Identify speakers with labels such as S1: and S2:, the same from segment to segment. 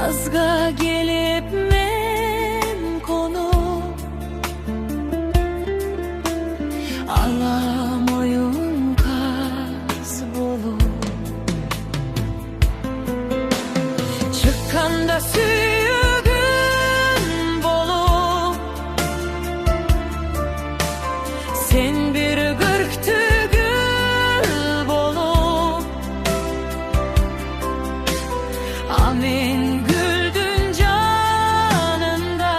S1: azga gelip men konu alamoyun kaz bolup çıkkanda süyügün bolup sen bir gırktügül bolup amin güldün canında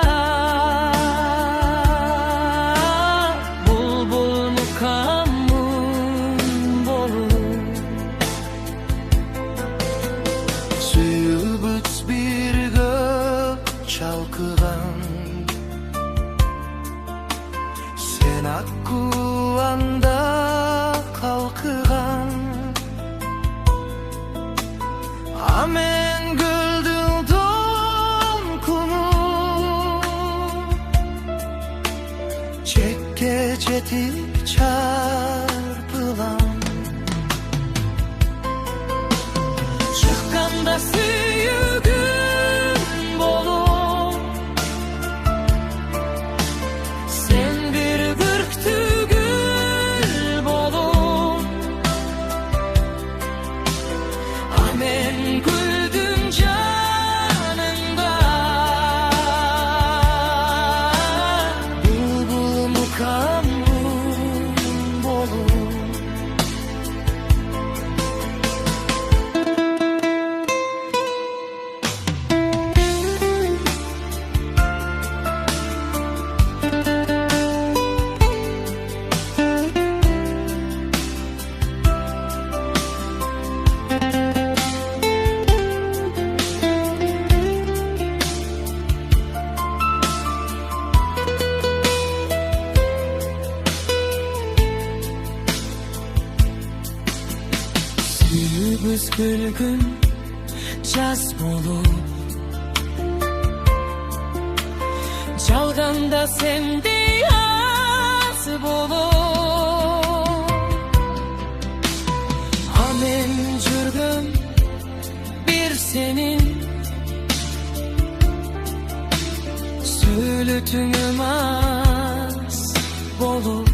S1: bulbul mukammun bolup
S2: suyu büt bir gök çalkıgan sen akkuvanda kalkıgan amen güldün don kunu çekke çetik çarpılan
S1: çıkkanda süyügün bolup sen bir gırktügül bolup amen güldün canında
S2: bulbul mukammun bolup
S1: Gürbüz gülgün caz bolup çalganda sende yaz bolup amen jürgüm bir senin söylütünüm az bolup